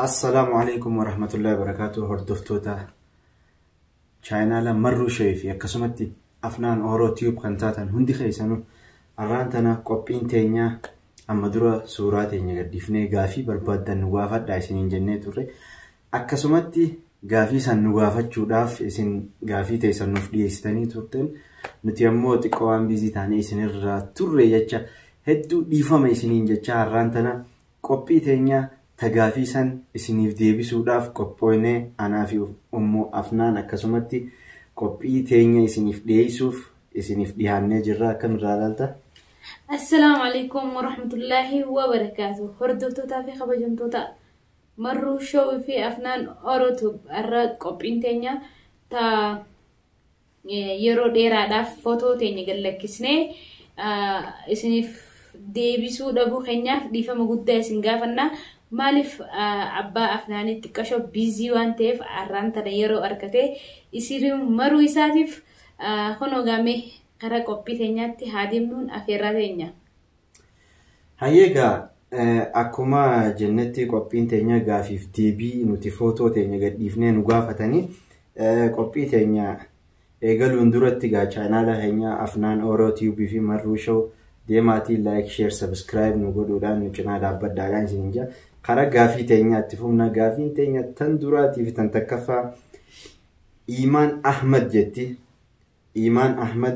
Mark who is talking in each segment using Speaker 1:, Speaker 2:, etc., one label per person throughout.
Speaker 1: السلام عليكم ورحمة الله وبركاته. هردفتوتا channel مرو شايفي كسمتي أفنان أورو تيوب خنتاتن هندي خيسانو أرانتنا قبين تينيا أما درا سورات تينيا قديفني غافي بربادن نوافت دايسنين جنة توري أكسمتي غافي سن نوافت شوداف إسن غافي تيسن نفدي استني تورتن نتيمو تقوان بيزي تاني إسن الرا توري يجا هدو ديفا ميسنين جا أرانتنا قبي تينيا tagaafii san isiniif deebisuudhaaf qophoonee anaa fi ummu afnaan akkasumatti qophii teenya isiniif dhiyeessuuf isiniif dhiyaannee jirra. Akkam ilaalta?
Speaker 2: Assalaamu alaykum wa rahmatullahi wa barakaatuh. Hordoftoota fi kabajamtoota Marruu Show fi Afnaan Orotub irra qophiin teenya ta yeroo dheeraadhaaf footoo teenya gallakkisnee isiniif deebisuu dhabuu keenyaaf dhiifama guddaa isin gaafanna. Maalif abbaa afnaanitti qashoo busy waan ta'eef arraantana yeroo arkate isirii maruu isaatiif honoogame karaa qophii teenyaatti haadimnuun afeerraa teenya.
Speaker 1: Hayyeegaa akkuma jennetti qophiin teenya gaafiif deebii nuti footoo teenya gadhiifnee nu gaafatanii qophii teenya eegaluun duratti gaa chaanaala keenya Afnaan Oroo TV fi Marruu Show deemaatii like share subscribe nu godhuudhaan nu cinaa dhaabbadhaadhaan isin jaa. Karaa gaafii teenyaatti fumna gaafiin teenya tan duraatii fi tan takkaffaa Imaan Ahmad jetti. Imaan Ahmad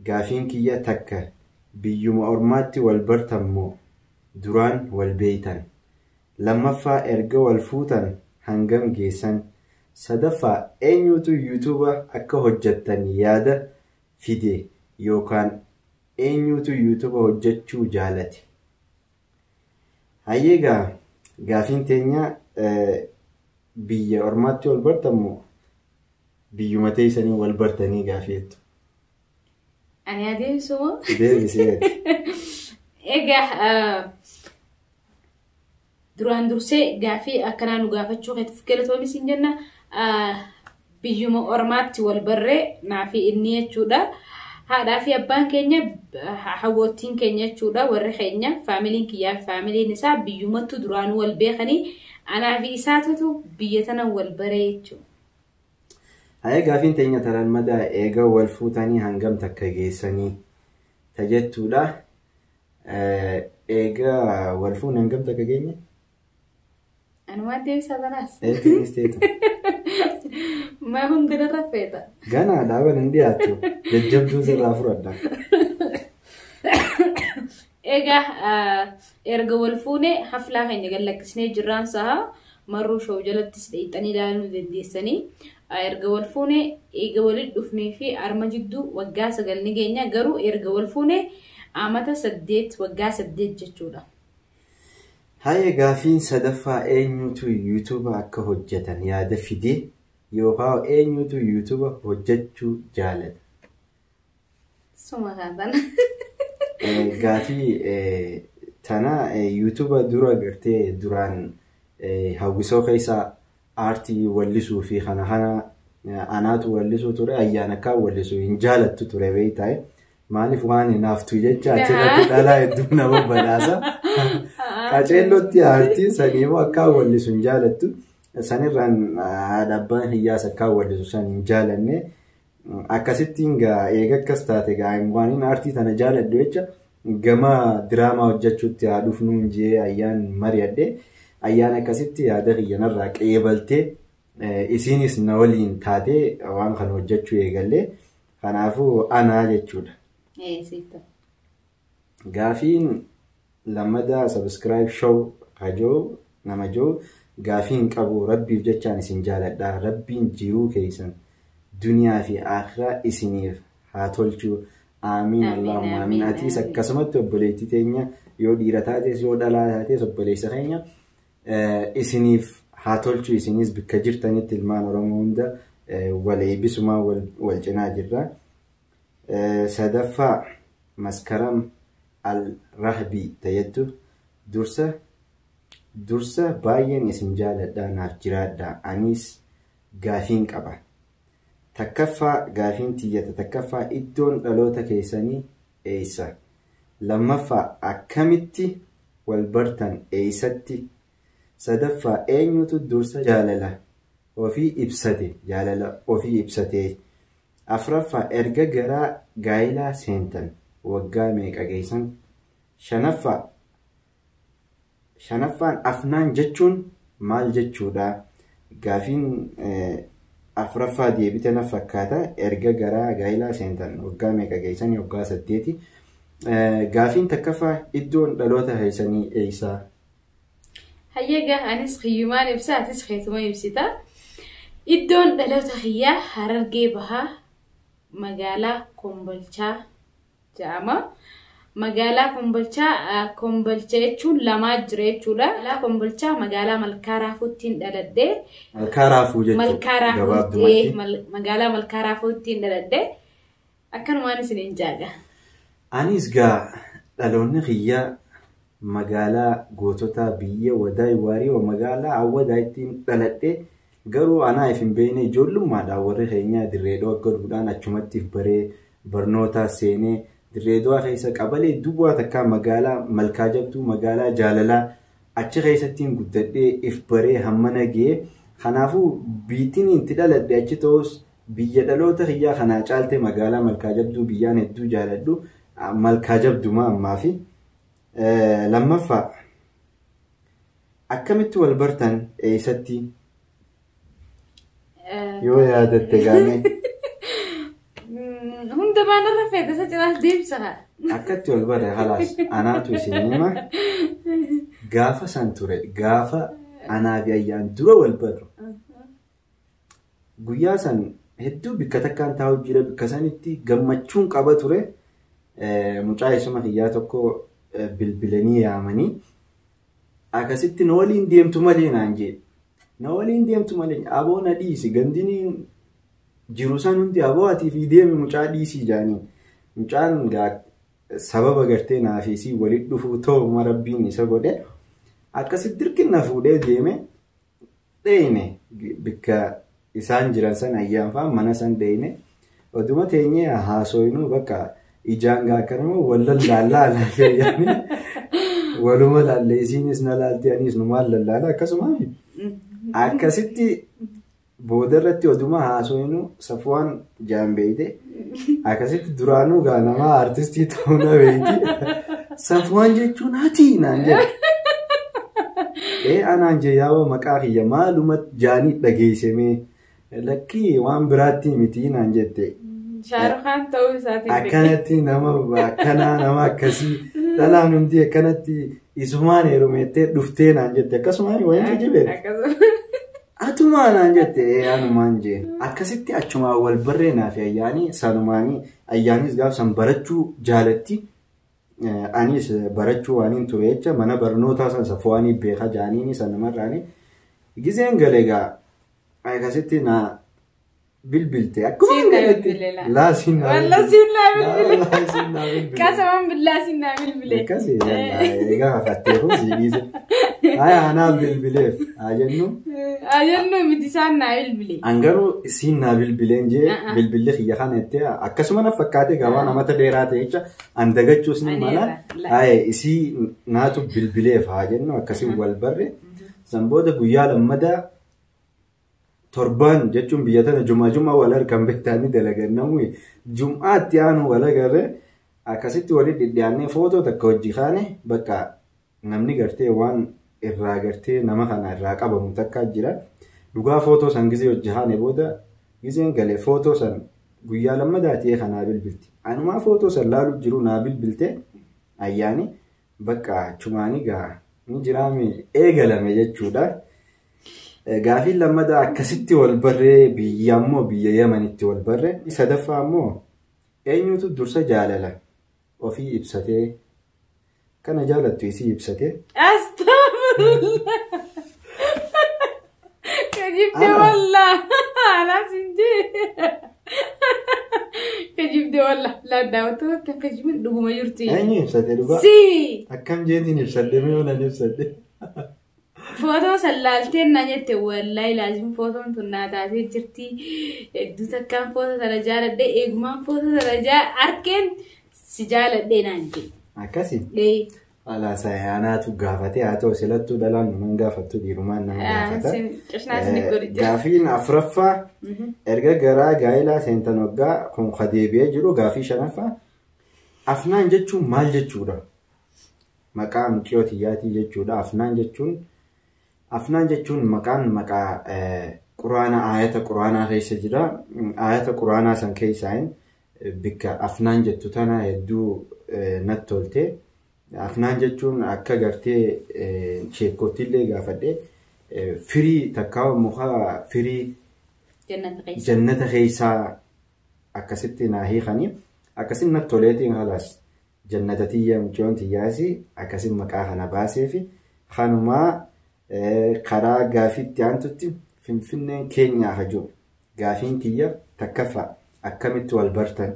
Speaker 1: gaafiin kiyya takka biyyuma ormaatti wal bartammoo duraan wal beeytan. Lammaffaa erga wal fuutan hangam geessan. Sadaffaa eenyutu yuutuuba akka hojjettan yaada fide yookaan eenyutu yuutuuba hojjechuu jaalate. Hayyeegaa gaafin teenya biyya ormaatti wal bartammoo biyyuma teessanii wal bartanii gaafeettu.
Speaker 2: Ani adeemsumoo?
Speaker 1: Deebiseeti.
Speaker 2: Egaa duraan dursee gaafii akkanaa nu gaafachuu keessatti filatoonis hin jenna biyyuma ormaatti wal barree naafi inni jechuudha. Haadhaa fi abbaan keenya hawwootiin keenya jechuudha warri keenya faamiliin kiyyaa faamiliin isaa biyyumattu duraan wal beekanii anaa fi isaatutu biyya tana wal baree jechuudha.
Speaker 1: Hayya gaafiin teenya taran madaa eega wal fuutanii hangam takka geessanii tajettuudha. Eega wal fuun hangam takka geenye?
Speaker 2: Anumaa deebisaa banaas.
Speaker 1: Eegisteetu.
Speaker 2: Ma hundina rafeeta.
Speaker 1: Gana dhaaban hin dhiyaattu. Jajjabduu sirraa fudhadha.
Speaker 2: Egaa erga wal fuune haflaa keenya gallakkisnee jirraan sa'a Marruu Show jalattis dheexanii ilaaluu dandeessanii. Erga wal fuune eega waliin dhufnee fi arma jidduu waggaa 9 ni geenya garuu erga wal fuune amata 8 waggaa 8 jechuudha.
Speaker 1: Hayya gaafiin sadaffaa eenyutu yuutuuba akka hojjetan yaada fide yookaan eenyutu yuutuuba hojjechuu jaalata.
Speaker 2: Suma kaatan.
Speaker 1: Gaafii tana yuutuuba dura gartee duraan hawwisoo keessaa aartii wallisuu fi kana anaatu wallisuu ture ayyaana akka wallisuu hin jaalattu ture beeytae. Maaliif waan hinaaftu jecha achirratti dhalaa hedduu nama badhaasa. Qaceellotti aartii saniimoo akka wallisu hin jaalattu. Sanirraan dhabbaan hiyyaasa akka wallisu san hin jaalanne. Akkasittiin eega akkas taate waaniin aartii tana jaaladhu jecha gama diraamaa hojjechuutti haa dhufnuu jee ayyaan mari'adhe. Ayyaan akkasitti yaada kiyyanarraa qeebaltee isiinis na waliin taatee waan kana hojjechuu eegallee. Kanaafuu anaa jechuudha. Gaafiin lammadaa subscribe show hajoo nama joo gaafiin qabu rabbiif jechaan isin jaaladha. Rabbiin jiruu keessan duniyaa fi akhiraa isiniif haa tolchuu. Aamiin Allahumma aamiin. Atiis akkasumatti obboleettii teenya yoo dhiira taates yoo dhalaa taates obboleessa keenya isiniif haa tolchuu. Isinis bakka jirtanitti ilmaan Oromoo hunda wal eebbisumaa wal cinaa jirra. Sadaffaa Maskaram Al-Rahbii tajettu dursa baay'een isin jaaladha naaf jiraadha anis gaafiin qaba. Takkaffaa gaafiin tiyyata takkaffaa iddoon dhaloota keessanii eessa? Lammaffaa akkamitti wal bartan eessatti? sadaffaa eenyutu dursa jaalala ofii ibsate jaalala ofii ibsate. Afuraffaa erga garaa gaa'ilaa seentan waggaa meeqa geessan. Shanaffaan afnaan jechuun maal jechuudha? Gaafiin afuraffaa deebite na fakkaata. Erga garaa gaa'ilaa seentan waggaa meeqa geessan? Waggaa 8. Gaafiin takkaffaa iddoon dhaloota keessanii eessaa?
Speaker 2: Hayyaga anis hiyyumaan ibsa atis keetuma ibsita. Iddoon dhaloota kiyyaa Harargee Bahaa magaalaa Kombolchaa jedhama. Magaalaa Kombolchaa jechuun lamaa jira jechuudha. Magaalaa Kombolchaa magaalaa Malkaa Raafuuttiin dhaladhee.
Speaker 1: Malkaa Raafuu jechuudha.
Speaker 2: Magaalaa Malkaa Raafuuttiin dhaladhee. Akkanumaan isiniin jaaga.
Speaker 1: Anis gaa dhaloonni kiyyaa magaalaa gootota biyya Wadaay Waariyoo magaalaa Awwadaa ittiin dhaladhee. Garuu anaa ifin beekne ijoollummaadhaan warri keenyaa dirreedoo akka duudhaan achumatti baree barnoota seenee dirreedoo keessa qabalee duwwaa takkaa magaalaa Malkaa Jabduu magaalaa Jaalalaa achi keessattiin guddadhee if baree hammana ga'ee. Kanaafuu biitiin itti dhaladhe achi ta'us biyya dhaloota kiyyaa kanaa caaltee magaalaa Malkaa Jabduu biyyaan hedduu jaaladhu Malkaa Jabdumaa ammaa fi lammaffaa akkamitti wal bartan eessatti? Yoo yaadatte gaane.
Speaker 2: Hundumaa narra feetasa cinaas deemsa.
Speaker 1: Akkatti wal bare halaas anaatu isin hima. Gaafa san ture gaafa anaa fi ayyaan dura wal barru. Guyyaa san hedduu bikka takkaan taa'u jira bikka sanitti gammachuun qaba ture. Mucaa isuma kiyyaa tokko bilbilanii yaamanii akkasitti na waliin deemtu malee naan jedhe. Na waliin deemtu malee aboo na dhiisi gandiniin jiru san hundi aboo atii fi deemi mucaa dhiisii jaanii. Mucaan sababa gartee naafisii walitti dhufuu ta'u rabbiin isa godhe akkasitti dirqina fuudhee deeme dheeyne bikka isaan jiran san ayyaanfaa mana san dheeyne oduma teenyee haasoyinuu bakka ijaan gaakkanama wallallaalaa laafee yaani waluma laalleesiinis na laaltee anis numaan lallaala akkasumaa akkasitti boodarratti oduma haasoyinuu Safwaan jaambeeyte akkasitti duraanuu gaa namaa artistii ta'uu na beeyti Safwaan jechuun ati naan jedhe anaan jee yaaba maqaa kiyya maaluma jaanii dhageessemee lakkii waan biraatti miti naan jette.
Speaker 2: Shaarukhaan ta'uu isaatiin
Speaker 1: akkanatti nama akkasii dhalaan hundi akkanatti isumaan heerumettee dhuftee naan jette akkasumaan wayiin jibeen. Atumaan naan jette anumaan jeen akkasitti achumaan wal barreenaa fi ayyaanii sanumaanii ayyaanis gaafsan barachuu jaalatti. Anis barachuu waaniin ture jecha mana barnootaa san Safwaanii beekaa jaaniini sanumarraanii gizeen galeegaa akkasitti na bilbilte akkuma galeetti laasiin naa bilbile
Speaker 2: kasaman billaasiin naa bilbile
Speaker 1: akkasii egaa hafatteefu siidhiise anaa bilbileef
Speaker 2: ajennu miti isaan naa bilbile
Speaker 1: angaruu isiin naa bilbileen jee bilbille kiyya kana jettee akkasuma na fakkaate gabaa namata dheeraa ta'e jecha andagachuus ni mala isii naatu bilbileef haa jennu akkasii wal barre san booda guyyaa lammadaa torban jechuun biyya tana juma wal harkan beektaanii dalagannamu jum'aatti aanu wal agarre akkasitti walitti dhidhiyaannee footoo takka hojii kaane bakka namni gartee waan irraa gartee nama kana irraa qabamu takka jira dhugaa footoo san gizee hojii kaane booda gizeen galee footoo san guyyaa lammadaa ta'ee kanaa bilbilti anumaa footoo san laalu jiru naa bilbilte ayyaani bakka chumaanii gaa ni jiraame eegalame jechuudha. Gaafiin lammadaa akkasitti wal barree biyya ammoo biyya Yamanitti wal barre sadaffaa ammoo eenyutu dursa jaalala ofii ibsatee kana jaalattu isii ibsatee.
Speaker 2: Astaghfirullah. Kajibde wallah alaasinje. Kajibde wallah la daawwatu akka kajibin dhuguma jirti.
Speaker 1: Eenyu ibsatee dhugaa?
Speaker 2: Si.
Speaker 1: Akkam jeetiin ibsadde mee ona ibsadde.
Speaker 2: Footoo salaalteen na jette wallahi laazim footoon tun naa taatee jirti hedduu takkaan footoo sana jaaladhe eegumaan footoo sana arkeen si jaaladhe naan jedhe.
Speaker 1: Akkasii? Ala saayanaatu gaafatee haa ta'u silattuu dhalaan numan gaafattu dhiirumaan nama gaafata. Gaafiin afuraffaa erga garaa gaa'ilaa seentan waggaa kun kadeebi'ee jiru gaafii shanaffaa afnaan jechuun maal jechuudha? Maqaa mucayyoo tiyyaatii jechuudha. Afnaan jechuun maqaa quraana ayata quraanaa keessa jira. Ayata quraanaa san keessaan bikka afnaan jettu tana hedduu natti tolte. Afnaan jechuun akka gartee sheekottillee gaafadhe firii takkaa muka firii jannata keessaa akkasitti naa hiikanii akkasin natti toleetiin halas jannata tiyya mucayyoon tiyyaasi akkasin maqaa kana baasee fi kanumaa karaa gaafiitti aantutti finfinneen keenyaa hajuu gaafiin tiyya takkaffaa akkamitti wal bartan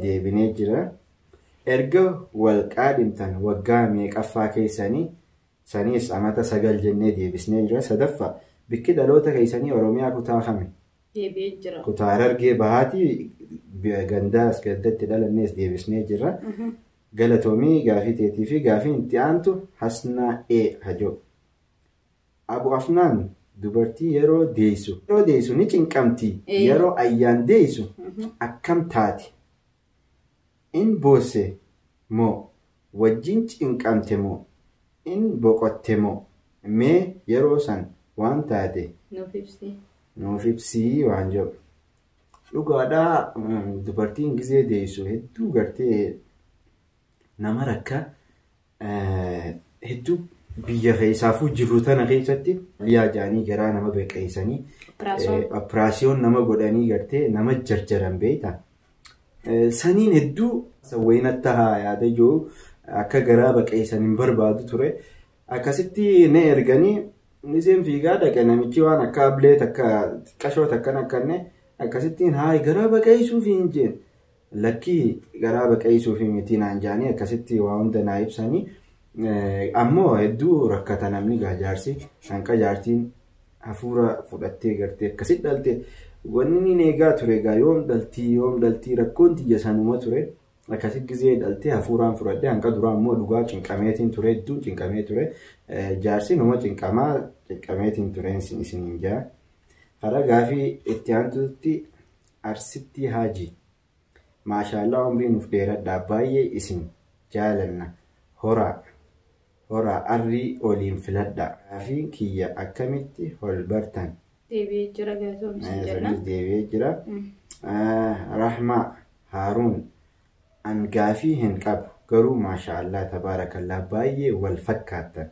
Speaker 1: deebinee jira. Erga wal qaadhimtan waggaa meeqaffaa keessanii saniis amata 9 jennee deebisnee jira. Sadaffaa bikki dhaloota keessanii Oromiyaa kutaa kami?
Speaker 2: Deebi'ee jira.
Speaker 1: Kutaa Harargee Bahaatii gandaas gaddatti dhalannees deebisnee jira. Galatoomii gaafii teetii fi gaafiin itti aantu Hasnaa hajoo. Abu Afnaan dubartii yeroo deessu ni cinqamti. Yeroo ayyaan deessu akkam taati? In boosse moo wajjin cinqamte moo in boqotte moo mee yeroo san waan taate nuuf ibsii waan jedhu. Dhugaadhaa dubartiin gizee deessu hedduu gartee nama rakka hedduu biyya keessaafuu jirru tana keessatti biyyaa jaanii garaa nama beeqeessanii operaasiyoon nama godhanii gartee nama jarjaran beektaa. Saniin hedduu sawweenatti haa yaada jiru akka garaa baqeessan hin barbaadu ture. Akkasitti ne erganii niseen fiigaa dhaqe namichi waan akka ablee takka xiqqashoo takkan akkanne akkasittiin haa garaa baqeessuuf hin jeen lakkii garaa baqeessuuf miti naan jaanii akkasitti waa hunda naa ibsanii ammoo hedduu rakkata namni jaarsi hanqa jaartiin hafuura fudhattee gartee akkasitti dhalte. Wanni ni eegaa ture egaa yoom daltii rakkoon tiyya sanuma ture akkasitti gizee dhaltee hafuuraan fudhadhee hanqa duraa immoo dhugaa cinqameetiin ture hedduu cinqamee ture jaarsi numa cinqameetiin ture isiniin jaa. Karaa gaafii itti aantutti Arsitti Haajii maashaallah umrii nuuf dheeradhaa baay'ee isin jaalanna horaa arrii oliin filadhaa gaafii kiyya akkamitti ol bartan?
Speaker 2: Deebi'ee jira gaafii jenna.
Speaker 1: Deebi'ee jira. Rahmaa Haaruun an gaafii hin qabu garuu maashaallah tabaarakallah baay'ee wal fakkaatan.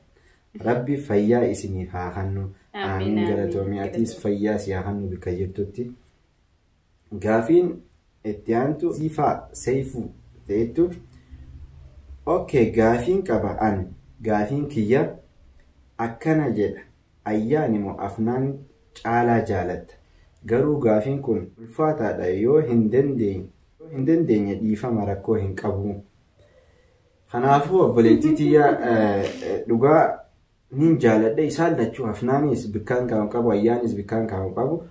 Speaker 1: Rabbi fayyaa isiniif haa hannu. Amiin galatoomiyaatiis fayyaa si haa hannu bika jirtutti. Gaafiin itti aantu siifaa seeyfuu ta'ettu. Okay gaafiin qaba an gaafiin kiyya akkana jedha ayyaani moo afnaan caalaa jaalatta garuu gaafiin kun ulfaataadha yoo hin dandeenye dhiifama rakkoo hin qabu. Kanaafuu obboleettii tiyya dhugaa nin jaaladha isaan lachuu afnaanis bikkaan kan qabu ayyaanis bikkaan kan qabu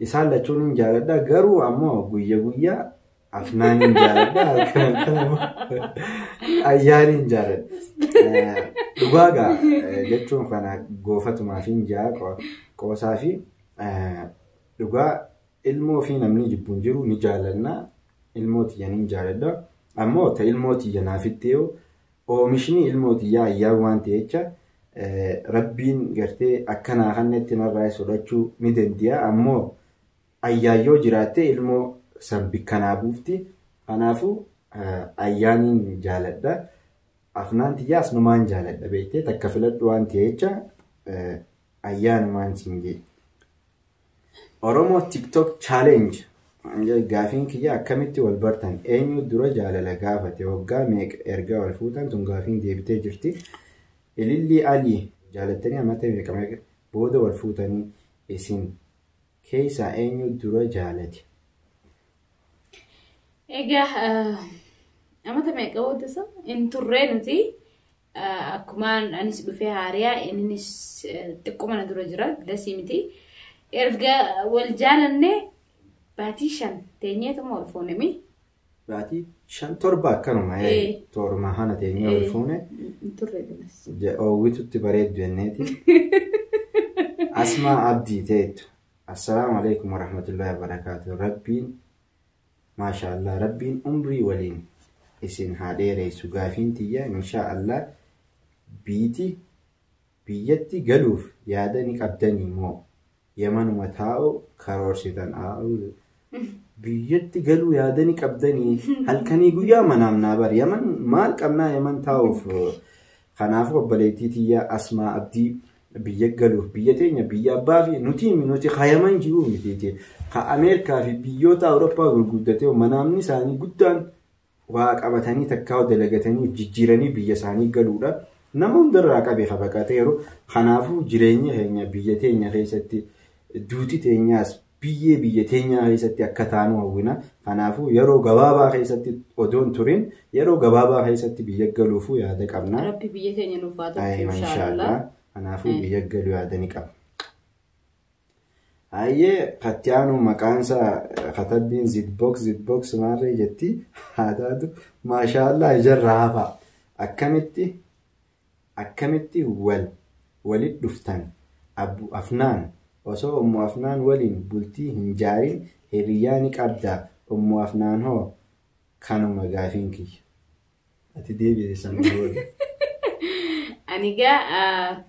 Speaker 1: isaan lachuu nin jaaladha garuu ammoo guyyaa afnaanin jaaladha ayyaanin jaaladha. Dhugaagaa jechuun kana goofatumaa fi jaa qoosaa fi dhugaa ilmoo fi namni jibbuun jiru ni jaalanna ilmoo tiyya ni jaaladha ammoo ta ilmoo tiyya naafittee oomishni ilmoo tiyyaa ayyaan waan ta'echa rabbiin gartee akkanaa kannetti narraa sodachuu ni dandi'a ammoo ayyaayyoo jiraattee ilmoo san bikkanaa buufti. Kanaafuu ayyaaniin jaaladha. Afnaan tiyyaas numaan jaaladha beektee takka filadhu waan ta'echa ayyaanumaan siin jedhe. Oromoo TikTok challenge gaafiin kiyya akkamitti wal bartan eenyu dura jaalala gaafate waggaa meeqa erga wal fuutan tun gaafiin deebitee jirti. Ililli Alii jaalattanii amata meeqa booda wal fuutanii isin keessaa eenyu dura jaalate?
Speaker 2: Egaa amata meeqa boodasa in turree nuti akkumaan anis dhufee haariyaa innis xiqqoo mana dura jira dasii miti erga wal jaalanne baatii 5 teenyeetuma wal fuunemi
Speaker 1: baatii 5-7 akkanuma torma hana teenyee ol fuune oowwitutti bareeddu jenneeti. Asmaa Abdii teettu. Assalaamu alaikum warahmatullahi wabarakatuh. Rabbiin maashaallah rabbiin umrii waliin isin haa dheereysu. Gaafiin tiyya inshaallah biyyatti galuuf yaada ni qabdanii moo yamanuma taa'u karoorsitan? Biyyatti galuu yaada ni qabdanii halkanii guyyaa manaamnaa bar yaman maal qabnaa yaman taa'uuf. Kanaafuu obboleettii tiyya Asmaa Abdii biyya galuuf biyya teenya biyya abbaa fi nuti yaman jiru miti ka Ameerikaa fi biyyoota Awurooppaa gurguddatee manaamni isaanii guddaan waa qabatanii takkaa dalagatanii jijjiiranii biyya isaanii galuudha. Nama hundarraa qabee baqateeru. Kanaafuu jireenya keenya biyya teenya keessatti duuti teenyaas biyya teenya keessatti akka taanu hawwina. Kanaafuu yeroo gabaabaa keessatti odoon turin yeroo gabaabaa keessatti biyya galuufuu yaada qabna.
Speaker 2: Rabbi biyya teenya nuuf haa ta'u inshaallah.
Speaker 1: Kanaafuu biyya galuu yaada ni qaba. Ayyee Katyaanu maqaansaa katabbiin zitbox maarree jetti haa taatu maashaallah ijarraa hafa. Akkamitti walit dhuftan Abbu Afnaan osoo Ummu Afnaan waliin bultii hin jaarin hiriyaa ni qabdaa. Ummu Afnaan hoo kanuma gaafiin kiyya. Ati deebi'eessan booda.
Speaker 2: Anigaa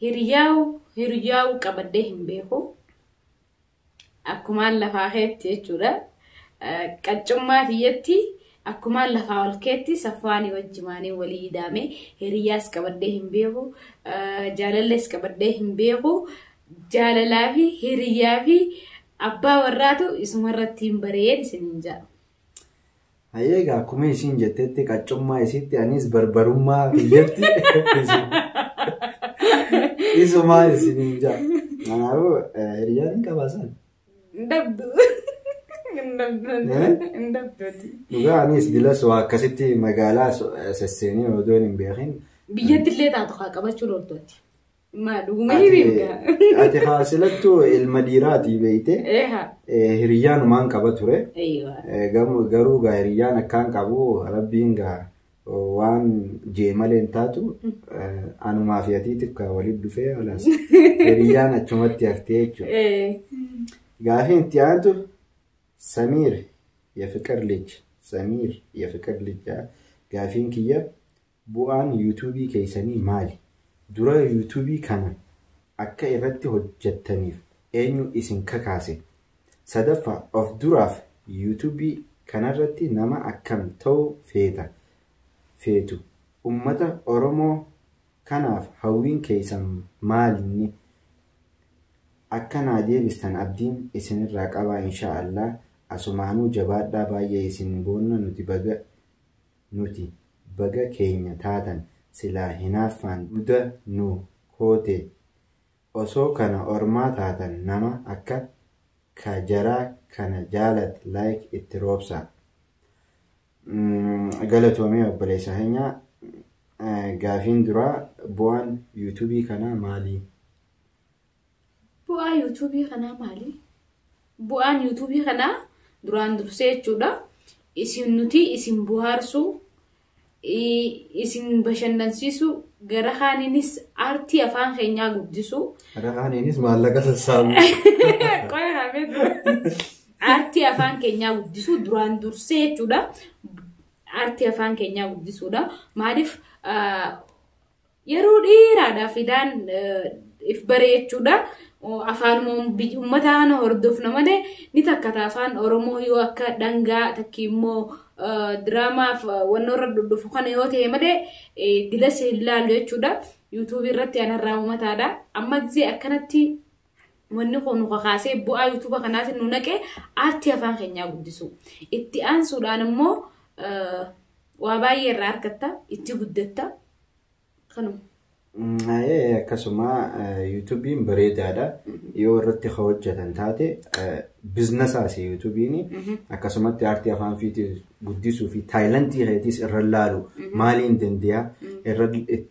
Speaker 2: hiriyaa'u qabadee hin beeku. Akkumaan lafaa keetti jechuudha. Qaccummaa tiyyatti akkumaan lafaa ol keetti safwaanii wajjimaanii walii hidhaame hiriyaas qabadee hin beeku. Jaalallees qabadee hin beeku. Jaalalaa fi hiriyaa fi abbaa warraatu isumarratti hin bareedin isiniin jedha.
Speaker 1: Egaa akkuma isin jettetti qaccummaa isitti anis barbarummaa biyyatti isumaa isiniin jedha. Kanaafuu hiriyaan hin qabaasan. Dhugaa anis dilas waa akkasitti magaalaa sesseenii odoon hin beekin.
Speaker 2: Biyyatti illee taatu haa qabachuun ooltooti. Dhuguma hiriirgaa.
Speaker 1: Ati haasilattuu ilma dhiiraatii beeyte hiriyaanumaan qaba ture. Garuu gaa hiriyaan akkaan qabu rabbiin gaa waan jeemaleen taatu anumaa fi atiitiif kaa waliin dhufee olaas hiriyaan achumatti haftee jechuudha. Gaafiin itti aantu Samiir Yafiqir Lij gaafiin kiyya bu'aan yuutuubii keessanii maali? Dura yuutuubii kana akka irratti hojjettaniif eenyu isin kakaase? Sadaffaa of duraaf yuutuubii kanarratti nama akkam ta'uu feetu? Ummata Oromoo kanaaf hawwiin keessan maalinni? Akka naa deebistan abdiin isinirraa qabaa inshaallah. Asumaanuu jabaadhaa baay'ee isin boonna nuti baga keenya taatan silaa hinaaffaan duda nu koote osoo kana ormaa taatan nama akka kajaraa kana jaalat like itti roobsa. Galatoomee obboleessa keenya. Gaafiin duraa bu'aan yuutuubii kanaa maali?
Speaker 2: Bu'aan yuutuubii kanaa maali? Bu'aan yuutuubii kanaa duraan dursee jechuudha. Isin bohaarsu, isin bashannansiisu, gara kaaniinis aartii afaan keenyaa guddisu.
Speaker 1: Gara kaaniinis maallaqa sassaabu.
Speaker 2: Aartii afaan keenyaa guddisu duraan dursee jechuudha. Aartii afaan keenyaa guddisuudha. Maaliif yeroo dheeraadhaaf idaan if bareechuudha. Afaan uummataan hordofna malee ni takkata afaan Oromoo yoo akka dhangaa takki immoo diraamaaf wannoorra dhufu kana yoo ta'e malee dila seellaalu jechuudha. YouTube irratti anarraa uummataadha. Amma gisee akkanatti wanni kun kakaasee bu'aa YouTube kanaatiin nu naqee aartii afaan keenyaa guddisu. Itti aansuudhaan immoo waa baay'ee irraa argatta, itti guddatta. Kanuma.
Speaker 1: Akkasuma yuutuubiin bareedaadha. Yoo irratti hojjetan taate biizinasaasi yuutuubiin akkasumatti aartii afaan fiitii guddisuu fi taayilantii keetis irra laalu maaliin dandeeyaa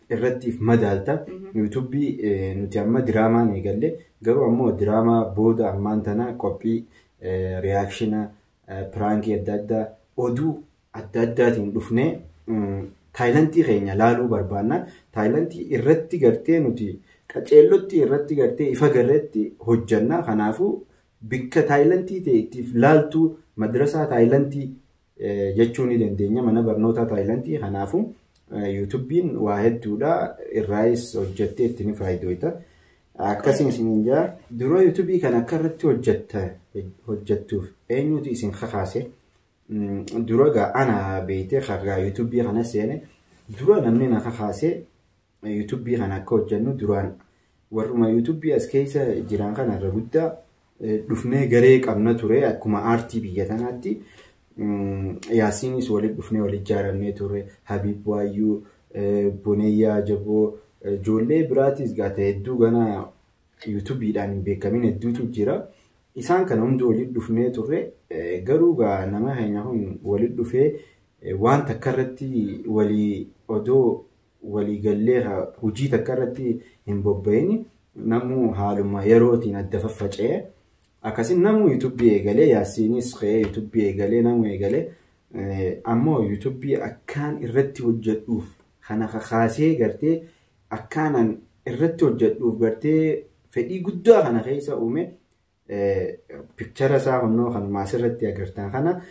Speaker 1: irrattiif madaalta. Yuutuubii nuti amma diraamaan eegalle garuu ammoo diraamaa booda ammaan tana qophii reaakshina piraankii adda addaa oduu adda addaatiin dhufnee taayilantii keenya laaluu barbaanna. Taayilantii irratti gartee nuti qaceellotti irratti gartee ifa garreetti hojjanna. Kanaafuu bikka taayilantii ta'eetiif laaltuu madrasaa taayilantii jechuu ni dandeenya, mana barnootaa taayilantii. Kanaafuu yuutuubiin waa hedduudha irraayis hojjettee itti ni faayidoota. Akkasiin isiniin jaa dura yuutuubii kan akka irratti hojjettuuf eenyutu isin kakaase? Dura gaa ana beeytee kagaa yuutuubii kana seene dura namni na kakaase yuutuubii kana akka hojjennu duraan warruma yuutuubii as keessa jiran kana irra guddaa dhufnee garee qabna ture akkuma aartii biyya tanaatti. Yaasiinis walitti dhufnee walitti ijaarannee ture. Habiib Waayyuu, Boneyyaa Jaboo, ijoollee biraatis gaata hedduu gana yuutuubiidhaan hin beekamin hedduutu jira. Isaan kana hundi walitti dhufnee turre. Garuu gaa nama keenya kun walitti dhufee waan takka irratti odoo walii gallee hojii takka irratti hin bobba'in namuu haaluma yerootiin adda faffaca'ee akkasin namuu yuutuubii eegalee Yaasiinis ka'ee yuutuubii eegalee namuu eegalee ammoo yuutuubii akkaan irratti hojjedhuuf kana kakaasee gartee akkaanan irratti hojjedhuuf gartee fedhii guddaa kana keessa uume pikchara isaa honnoo kan maasirratti agartan kana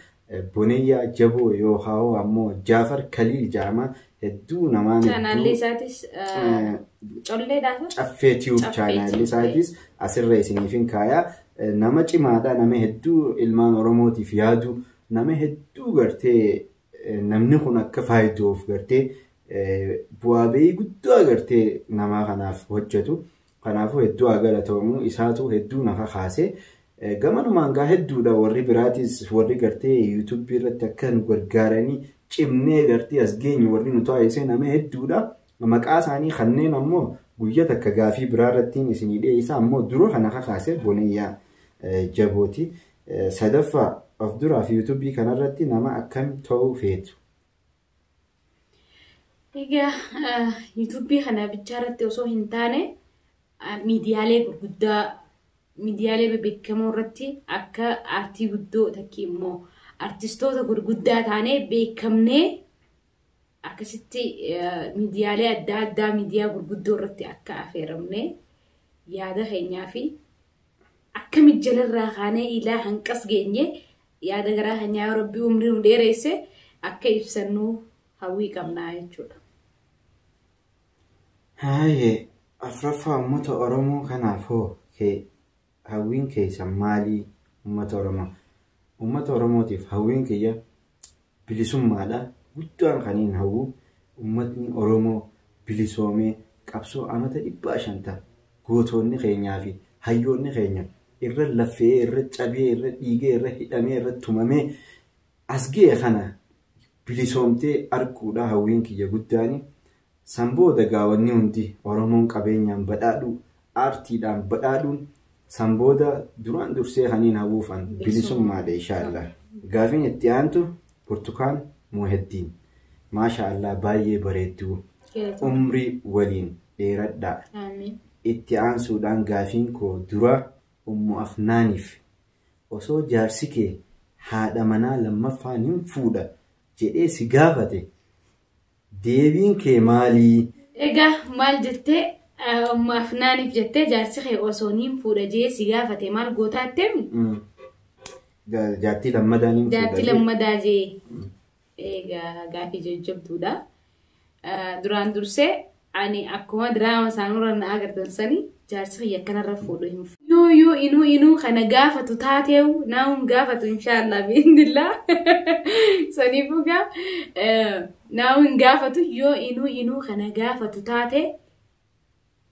Speaker 1: Boneyyaa Jaboo yookaan ammoo Jaafar Kaliil jedhama. Hedduu namaan
Speaker 2: chaanaalli isaatis colleedhaa
Speaker 1: caffee tiyuub chaanaalli isaatis asirra isiniif hin kaayaa. Nama cimaadha, nama hedduu ilmaan Oromootiif yaadu, nama hedduu gartee namni kun akka faayiduuf gartee bu'aa bahii guddaa gartee nama kanaaf hojjetu. Kanaafuu hedduu galatoomuu isaatu hedduu na kakaase. Gamanumaan gaa hedduudha warri biraatis warri gartee yuutuubii irratti akka nu gargaaranii cimnee gartee as geenyu warri nu taa'isee nama hedduudha. Maqaa isaanii kanneen ammoo guyyaa takka gaafii biraa irrattiin isinii dhiyeessa ammoo dura kana kakaase Boneyyaa Jabooti. Sadaffaa of duraa fi yuutuubii kanarratti nama akkam ta'uu feetu?
Speaker 2: Egaa yuutuubii kana bichaarratti osoo hin taane miidiyaalee gurguddaa miidiyaalee beekamoo irratti akka aartii guddoo takki immoo artistoota gurguddaa taanee beekamnee akkasitti miidiyaalee adda addaa miidiyaa gurguddoo irratti akka affeeramnee yaada keenyaa fi akka mijjalarraa kaanee ilaa hanqas geenye yaada garaa keenyaa Rabbii umrii nu dheeresse akka ibsannu hawwii qabnaa jechuudha.
Speaker 1: Haayee afraffaa uummata Oromoo kanaaf hoo hawwiin keessan maalii? Uummata Oromoo uummata Oromootiif hawwiin kiyya bilisummaadha. Guddaan kaniin hawwu uummatni Oromoo bilisoomee qabsoo amata 500 gootonni keenyaa fi hayyoonni keenya irra lafee irra cabee irra dhiigee irra hidhamee irra tumamee as ga'e kana bilisoomtee arguudha hawwiin kiyya guddaani. Sambooda gaawwanni hundi Oromoon qabeenyaan badhaadhu aartiidhaan badhaadhuun sambooda duraan dursee kaniin hawwuufan bilisummaadha inshaallah. Gaafiin itti aantu Burtukaan Muheddiin maashaallah baay'ee bareedduu umrii waliin dheeradhaa. Itti aansuudhaan gaafiin koo dura Ummu Afnaaniif osoo jaarsi kee haadha manaa lammaffaan hin fuudha jedhee si gaafate deebiin kee maalii?
Speaker 2: Egaa maal jettee Ummu Afnaaniif jettee jaarsi kee osoo hin fuudha jedhee si gaafate maal gootaa attemi?
Speaker 1: Jaartii lammadaa hin fuudha.
Speaker 2: Jaartii lammadaa jee. Egaa gaafii jajjabduudha. Duraan dursee ani akkuma diraama isaanirra na agartan sanii jaarsi kiyya akkanarra fuudhu hin fuudhu. Yoo inuu kana gaafatu taateewu naawun gaafatu inshaallah biindillaa. Saniifuu gaa naawun gaafatu yoo inuu kana gaafatu taate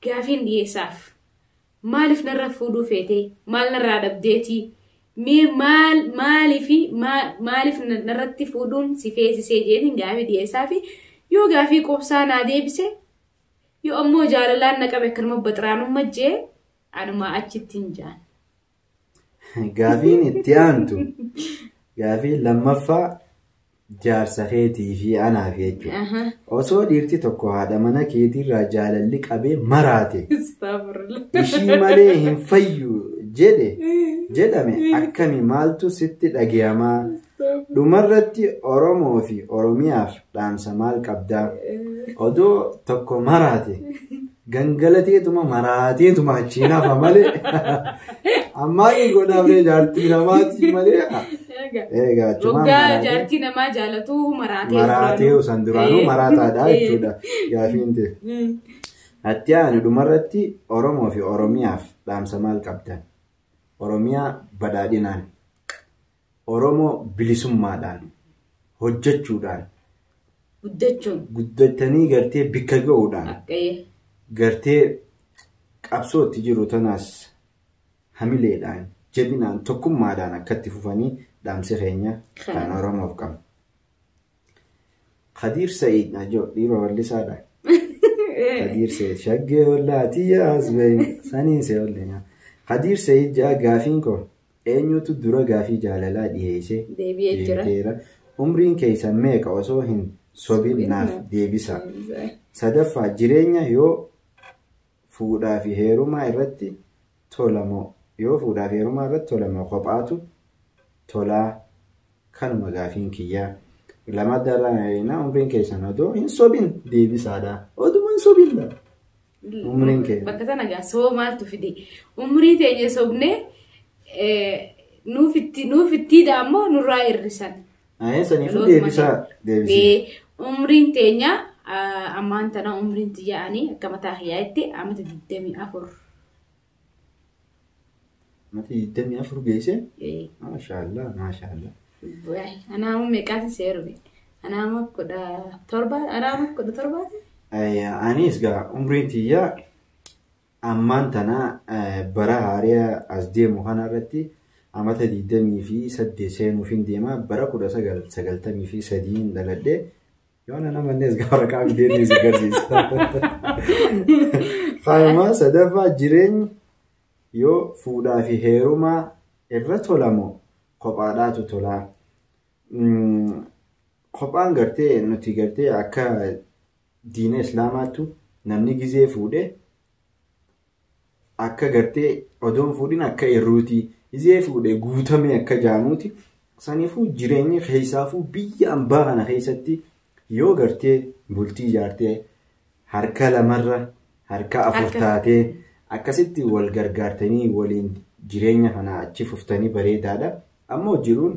Speaker 2: gaafiin dhiyeessaaf. Maaliif narra fuudhuu feetee? Maal narraa dhabdeetii? Maaliif narratti fuudhuun si feesisee jeetiin gaafii dhiyeessaa fi yoo gaafii qobsaa naa deebise yoo ammoo jaalalaan na qabe akkanuma baxiraanummaa jee anuma achitti hin jaan.
Speaker 1: Gaafiin itti aantu gaafii lammaffaa jaarsa keetii fi anaaf jechuudha. Osoo dhiirti tokko haadha mana keetiirraa jaalalli qabee maraate ishii malee hin fayyu jedhame akkami maaltu sitti dhagayamaa dhumarratti Oromoo fi Oromiyaaf dhaamsa maal qabdaa? Odoo tokko maraate gangalateetuma maraateetuma achiin hafa malee ammaa hin godhamne jaartii namaati malee. Egaa
Speaker 2: Waggaa jaartii namaa jaalatu
Speaker 1: maraatee osoo duraanuu maraataadha jechuudha gaafiin ta'e. Atti aanu dhumarratti Oromoo fi Oromiyaaf dhaamsa maal qabdan? Oromiyaa badhaadhinaan, Oromoo bilisummaadhaan, hojjechuudhaan, guddatanii gartee bikka ga'uudhaan, gartee qabsootti jiru tanaas hamileedhaan, jabinaan, tokkummaadhaan akkatti fufanii dhaamsi keenya kan Oromoof qabu. Khadiir Sa'iid Najoo dhiira wallisaadha. Khadiir Sa'iid shaggee wallaati yaas bayi sanii se wallinaa. Khadiir Sa'iid jaa gaafiin koo eenyutu dura gaafii jaalalaa dhiyeessee deebiteera? Umriin keessan meeqa osoo hin sobin naaf deebisa. Sadaffaa jireenya yoo fuudhaa fi heerumaa irratti tolamoo kophaatu tolaa kanuma gaafiin kiyyaa. Lama darana umriin keessan odoo hin sobin deebisaadha. Oduma hin sobin umriin keenya.
Speaker 2: Bakka sana gaa soo maaltu fide? Umrii teenya sobne nuufittiidha ammoo nurraa hir'isan.
Speaker 1: Saniifuu deebisaa deebisee.
Speaker 2: Umriin teenya ammaan tana umriin tiyya'anii akka mataa hiyyaatti amata 24.
Speaker 1: Amata 24 geesse? Maashaallah, maashaallah.
Speaker 2: Anaamu meeqaati seerube? Anaamu 17?
Speaker 1: Anis gaa umriin tiyyaa ammaan tana bara haariyaa as deemu kanarratti amata 28 seenuuf hin deema. Bara 1993 daladhee yoona namannees gaa waraqaa fideenis agarsiisa. Faayimaa sadaffaa jireenyi yoo fuudhaa fi heerumaa irra tolamoo kophaadhaatu tolaa. Kophaan gartee nuti gartee akka diina islaamaattu namni gizee fuudhee akka gartee odoon fuudhin akka irruutii gizee fuudhee guutamee akka jaamuuti. Saniifuu jireenyi keessaafuu biyya ambaa kana keessatti yoo gartee bultii ijaartee harka lamarra harka afur taatee akkasitti wal gargaartanii waliin jireenya kana achi fuftanii bareedaadha. Ammoo jiruun